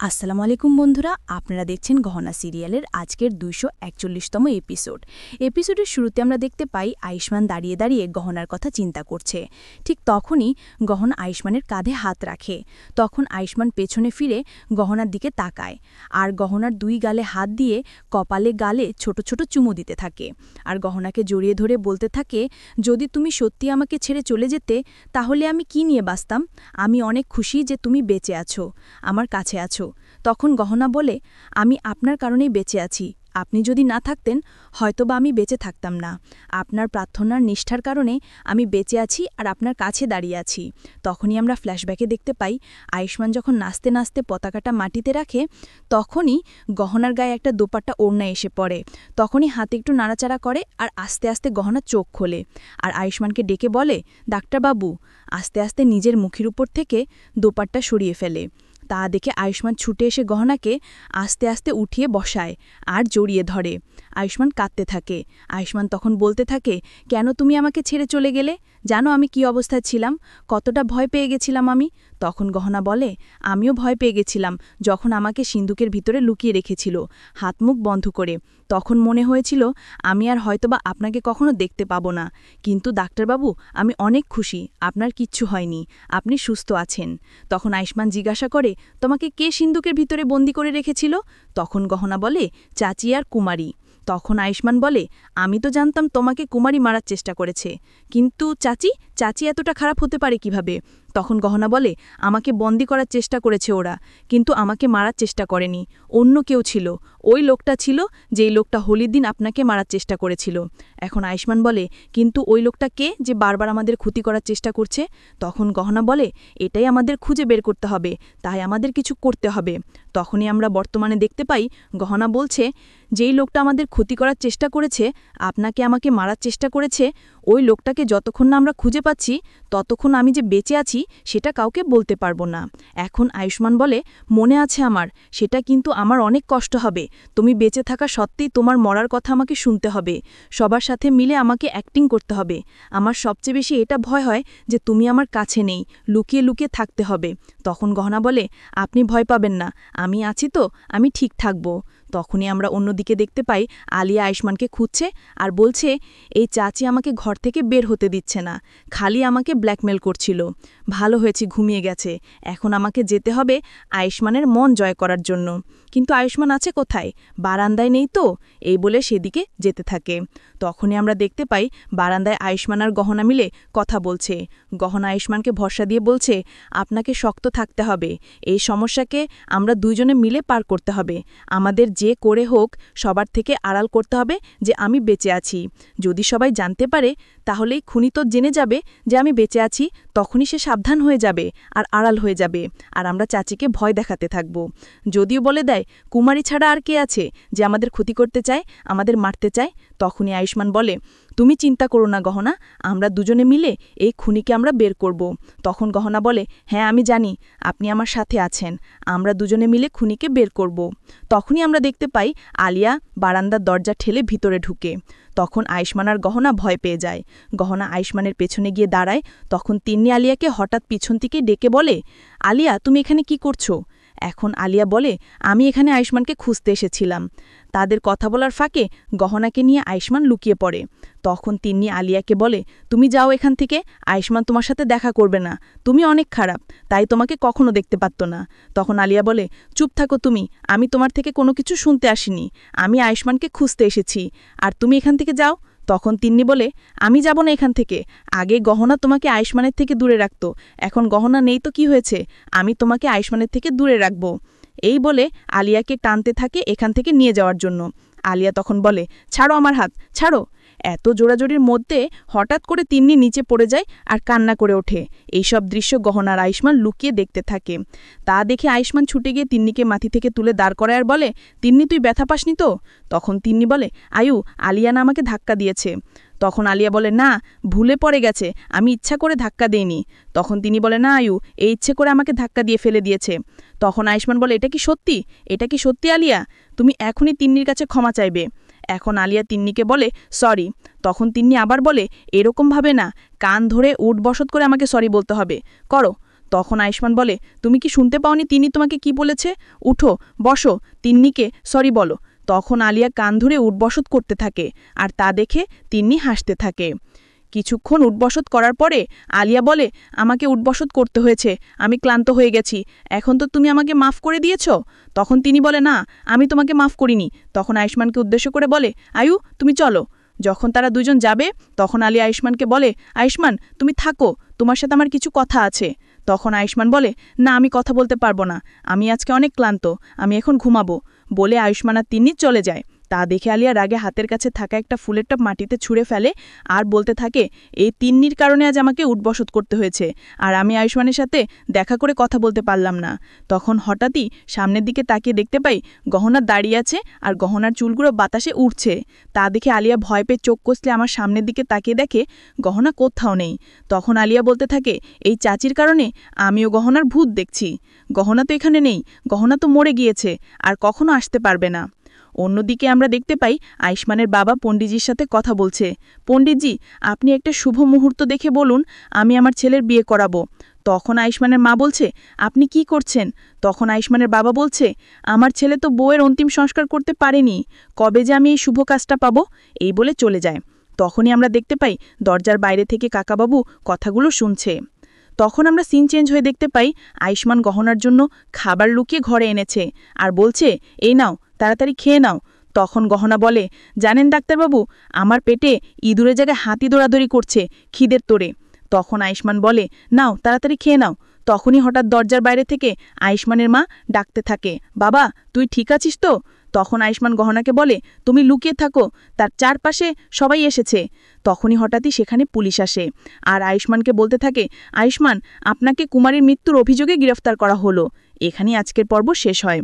আসসালামু আলাইকুম বন্ধুরা, আপনারা দেখছেন গহনা সিরিয়ালের আজকের 241তম এপিসোডের শুরুতে আমরা দেখতে পাই আয়ুষ্মান দাঁড়িয়ে দাঁড়িয়ে গহনার কথা চিন্তা করছে। ঠিক তখনই গহনা আয়ুষ্মানের কাঁধে হাত রাখে। তখন আয়ুষ্মান পেছনে ফিরে গহনার দিকে তাকায় আর গহনার দুই গালে হাত দিয়ে কপালে গালে ছোট ছোট চুমু দিতে থাকে আর গহনাকে জড়িয়ে ধরে বলতে থাকে, যদি তুমি সত্যি আমাকে ছেড়ে চলে যেতে তাহলে আমি কি নিয়ে বাঁচতাম। আমি অনেক খুশি যে তুমি বেঁচে আছো, আমার কাছে আছো। তখন গহনা বলে, আমি আপনার কারণেই বেঁচে আছি, আপনি যদি না থাকতেন হয়তোবা আমি বেঁচে থাকতাম না। আপনার প্রার্থনার নিষ্ঠার কারণে আমি বেঁচে আছি আর আপনার কাছে দাঁড়িয়ে আছি। তখনই আমরা ফ্ল্যাশব্যাকে দেখতে পাই আয়ুষ্মান যখন নাচতে নাচতে পতাকাটা মাটিতে রাখে তখনই গহনার গায়ে একটা দোপাট্টা ওড়না এসে পড়ে। তখনই হাতে একটু নাড়াচাড়া করে আর আস্তে আস্তে গহনা চোখ খোলে আর আয়ুষ্মানকে ডেকে বলে, ডাক্তারবাবু। আস্তে আস্তে নিজের মুখের উপর থেকে দোপাট্টা সরিয়ে ফেলে। তা দেখে আয়ুষ্মান ছুটে এসে গহনাকে আস্তে আস্তে উঠিয়ে বসায় আর জড়িয়ে ধরে। আয়ুষ্মান কাঁদতে থাকে। আয়ুষ্মান তখন বলতে থাকে, কেন তুমি আমাকে ছেড়ে চলে গেলে? জানো আমি কি অবস্থায় ছিলাম, কতটা ভয় পেয়ে গেছিলাম আমি। তখন গহনা বলে, আমিও ভয় পেয়ে গেছিলাম যখন আমাকে সিন্দুকের ভিতরে লুকিয়ে রেখেছিল হাত মুখ বন্ধ করে। তখন মনে হয়েছিল আমি আর হয়তোবা আপনাকে কখনো দেখতে পাবো না, কিন্তু ডাক্তারবাবু আমি অনেক খুশি, আপনার কিচ্ছু হয়নি, আপনি সুস্থ আছেন। তখন আয়ুষ্মান জিজ্ঞাসা করে, তোমাকে কে সিন্দুকের ভিতরে বন্দি করে রেখেছিল? তখন গহনা বলে, চাচি আর কুমারী। তখন আয়ুষ্মান বলে, আমি তো জানতাম তোমাকে কুমারী মারার চেষ্টা করেছে, কিন্তু চাচি এতটা খারাপ হতে পারে কিভাবে? তখন গহনা বলে, আমাকে বন্দি করার চেষ্টা করেছে ওরা, কিন্তু আমাকে মারার চেষ্টা করেনি, অন্য কেউ ছিল। ওই লোকটা ছিল যেই লোকটা হোলির দিন আপনাকে মারার চেষ্টা করেছিল। এখন আয়ুষ্মান বলে, কিন্তু ওই লোকটা কে যে বারবার আমাদের ক্ষতি করার চেষ্টা করছে? তখন গহনা বলে, এটাই আমাদের খুঁজে বের করতে হবে, তাই আমাদের কিছু করতে হবে। তখনই আমরা বর্তমানে দেখতে পাই গহনা বলছে, যেই লোকটা আমাদের ক্ষতি করার চেষ্টা করেছে, আপনাকে আমাকে মারার চেষ্টা করেছে, ওই লোকটাকে যতক্ষণ না আমরা খুঁজে পাচ্ছি ততক্ষণ আমি যে বেঁচে আছি সেটা কাউকে বলতে পারবো না। এখন আয়ুষ্মান বলে, মনে আছে আমার, সেটা কিন্তু আমার অনেক কষ্ট হবে। তুমি বেঁচে থাকা সত্ত্বেই তোমার মরার কথা আমাকে শুনতে হবে, সবার সাথে মিলে আমাকে অ্যাক্টিং করতে হবে। আমার সবচেয়ে বেশি এটা ভয় হয় যে তুমি আমার কাছে নেই, লুকিয়ে লুকিয়ে থাকতে হবে। তখন গহনা বলে, আপনি ভয় পাবেন না, আমি আছি তো, আমি ঠিক থাকব। তখনই আমরা অন্যদিকে দেখতে পাই আলিয়া আয়ুষ্মানকে খুঁজছে আর বলছে, এই চাচি আমাকে ঘর থেকে বের হতে দিচ্ছে না, খালি আমাকে ব্ল্যাকমেল করছিল। ভালো হয়েছে ঘুমিয়ে গেছে, এখন আমাকে যেতে হবে আয়ুষ্মানের মন জয় করার জন্য। কিন্তু আয়ুষ্মান আছে কোথায়? বারান্দায় নেই তো, এই বলে সেদিকে যেতে থাকে। তখনই আমরা দেখতে পাই বারান্দায় আয়ুষ্মান আর গহনা মিলে কথা বলছে। গহনা আয়ুষ্মানকে ভরসা দিয়ে বলছে, আপনাকে শক্ত থাকতে হবে, এই সমস্যাকে আমরা দুইজনে মিলে পার করতে হবে। আমাদের যে করে হোক সবার থেকে আড়াল করতে হবে যে আমি বেঁচে আছি। যদি সবাই জানতে পারে তাহলেই খুনি তো জেনে যাবে যে আমি বেঁচে আছি, তখনই সে সাবধান হয়ে যাবে আর আড়াল হয়ে যাবে, আর আমরা চাচিকে ভয় দেখাতে থাকব। যদিও বলে দেয়, কুমারী ছাড়া আর কে আছে যে আমাদের ক্ষতি করতে চায়, আমাদের মারতে চায়? তখনই আয়ুষ্মান বলে, তুমি চিন্তা করো না গহনা, আমরা দুজনে মিলে এই খুনিকে আমরা বের করব। তখন গহনা বলে, হ্যাঁ আমি জানি আপনি আমার সাথে আছেন, আমরা দুজনে মিলে খুনিকে বের করব। তখনই আমরা দেখতে পাই আলিয়া বারান্দার দরজা ঠেলে ভিতরে ঢুকে। তখন আয়ুষ্মান আর গহনা ভয় পেয়ে যায়। গহনা আয়ুষ্মানের পেছনে গিয়ে দাঁড়ায়। তখন তিন্নি আলিয়াকে হঠাৎ পিছন থেকে ডেকে বলে, আলিয়া তুমি এখানে কি করছো? এখন আলিয়া বলে, আমি এখানে আয়ুষ্মানকে খুঁজতে এসেছিলাম। তাদের কথা বলার ফাঁকে গহনাকে নিয়ে আয়ুষ্মান লুকিয়ে পড়ে। তখন তিন্নি আলিয়াকে বলে, তুমি যাও এখান থেকে, আয়ুষ্মান তোমার সাথে দেখা করবে না, তুমি অনেক খারাপ, তাই তোমাকে কখনো দেখতে পারত না। তখন আলিয়া বলে, চুপ থাকো তুমি, আমি তোমার থেকে কোনো কিছু শুনতে আসিনি, আমি আয়ুষ্মানকে খুঁজতে এসেছি, আর তুমি এখান থেকে যাও। তখন তিন্নি বলে, আমি যাব না এখান থেকে, আগে গহনা তোমাকে আয়ুষ্মানের থেকে দূরে রাখত, এখন গহনা নেই তো কি হয়েছে, আমি তোমাকে আয়ুষ্মানের থেকে দূরে রাখব। এই বলে আলিয়াকে টানতে থাকে এখান থেকে নিয়ে যাওয়ার জন্য। আলিয়া তখন বলে, ছাড়ো আমার হাত, ছাড়ো। এত জোড়াজোড়ির মধ্যে হঠাৎ করে তিন্নি নিচে পড়ে যায় আর কান্না করে ওঠে। এইসব দৃশ্য গহনার আয়ুষ্মান লুকিয়ে দেখতে থাকে। তা দেখে আয়ুষ্মান ছুটে গিয়ে তিন্নিকে মাটি থেকে তুলে দাঁড় করায় আর বলে, তিন্নি তুই ব্যথা পাসনি তো? তখন তিন্নি বলে, আয়ু আলিয়া না আমাকে ধাক্কা দিয়েছে। তখন আলিয়া বলে, না ভুলে পড়ে গেছে, আমি ইচ্ছা করে ধাক্কা দেইনি। তখন তিনি বলে, না আয়ু এই ইচ্ছে করে আমাকে ধাক্কা দিয়ে ফেলে দিয়েছে। তখন আয়ুষ্মান বলে, এটা কি সত্যি? এটা কি সত্যি আলিয়া? তুমি এখনই তিন্নির কাছে ক্ষমা চাইবে। এখন আলিয়া তিন্নিকে বলে, সরি। তখন তিন্নি আবার বলে, এরকমভাবে না, কান ধরে উঠবসত করে আমাকে সরি বলতে হবে, করো। তখন আয়ুষ্মান বলে, তুমি কি শুনতে পাওনি তিন্নি তোমাকে কি বলেছে? উঠো, বসো, তিন্নিকে সরি বলো। তখন আলিয়া কান ধরে উঠবসত করতে থাকে, আর তা দেখে তিন্নি হাসতে থাকে। কিছুক্ষণ উঠবসত করার পরে আলিয়া বলে, আমাকে উঠবসত করতে হয়েছে, আমি ক্লান্ত হয়ে গেছি, এখন তো তুমি আমাকে মাফ করে দিয়েছ। তখন তিনি বলে, না, আমি তোমাকে মাফ করিনি। তখন আয়ুষ্মানকে উদ্দেশ্য করে বলে, আয়ু তুমি চলো। যখন তারা দুজন যাবে তখন আলিয়া আয়ুষ্মানকে বলে, আয়ুষ্মান তুমি থাকো, তোমার সাথে আমার কিছু কথা আছে। তখন আয়ুষ্মান বলে, না, আমি কথা বলতে পারবো না, আমি আজকে অনেক ক্লান্ত, আমি এখন ঘুমাবো। বলে আয়ুষ্মান আর তিন্নি চলে যায়। তা দেখে আলিয়া রাগে হাতের কাছে থাকা একটা ফুলের টব মাটিতে ছুঁড়ে ফেলে আর বলতে থাকে, এই তিন্নির কারণে আজ আমাকে উঠবসত করতে হয়েছে, আর আমি আয়ুষ্মানের সাথে দেখা করে কথা বলতে পারলাম না। তখন হঠাৎই সামনের দিকে তাকিয়ে দেখতে পাই গহনা দাঁড়িয়ে আছে, আর গহনার চুলগুলো বাতাসে উড়ছে। তা দেখে আলিয়া ভয় পেয়ে চোখ কষলে আমার সামনের দিকে তাকিয়ে দেখে গহনা কোথাও নেই। তখন আলিয়া বলতে থাকে, এই চাচির কারণে আমিও গহনার ভূত দেখছি। গহনা তো এখানে নেই, গহনা তো মরে গিয়েছে, আর কখনো আসতে পারবে না। অন্যদিকে আমরা দেখতে পাই আয়ুষ্মানের বাবা পণ্ডিতজির সাথে কথা বলছে। পণ্ডিতজি, আপনি একটা শুভ মুহূর্ত দেখে বলুন, আমি আমার ছেলের বিয়ে করাবো। তখন আয়ুষ্মানের মা বলছে, আপনি কি করছেন? তখন আয়ুষ্মানের বাবা বলছে, আমার ছেলে তো বউয়ের অন্তিম সংস্কার করতে পারেনি, কবে যে আমি এই শুভ কাজটা পাবো? এই বলে চলে যায়। তখনই আমরা দেখতে পাই দরজার বাইরে থেকে কাকাবাবু কথাগুলো শুনছে। তখন আমরা সিন চেঞ্জ হয়ে দেখতে পাই আয়ুষ্মান গহনার জন্য খাবার লুকিয়ে ঘরে এনেছে, আর বলছে, এই নাও, তাড়াতাড়ি খেয়ে নাও। তখন গহনা বলে, জানেন ডাক্তারবাবু, আমার পেটে ইঁদুরের জায়গায় হাতি দৌড়াদৌড়ি করছে খিদের তোড়ে। তখন আয়ুষ্মান বলে, নাও, তাড়াতাড়ি খেয়ে নাও। তখনই হঠাৎ দরজার বাইরে থেকে আয়ুষ্মানের মা ডাকতে থাকে, বাবা তুই ঠিক আছিস তো? তখন আয়ুষ্মান গহনাকে বলে, তুমি লুকিয়ে থাকো, তার চারপাশে সবাই এসেছে। তখনই হঠাৎই সেখানে পুলিশ আসে, আর আয়ুষ্মানকে বলতে থাকে, আয়ুষ্মান, আপনাকে কুমারীর মৃত্যুর অভিযোগে গ্রেফতার করা হলো। এখানেই আজকের পর্ব শেষ হয়।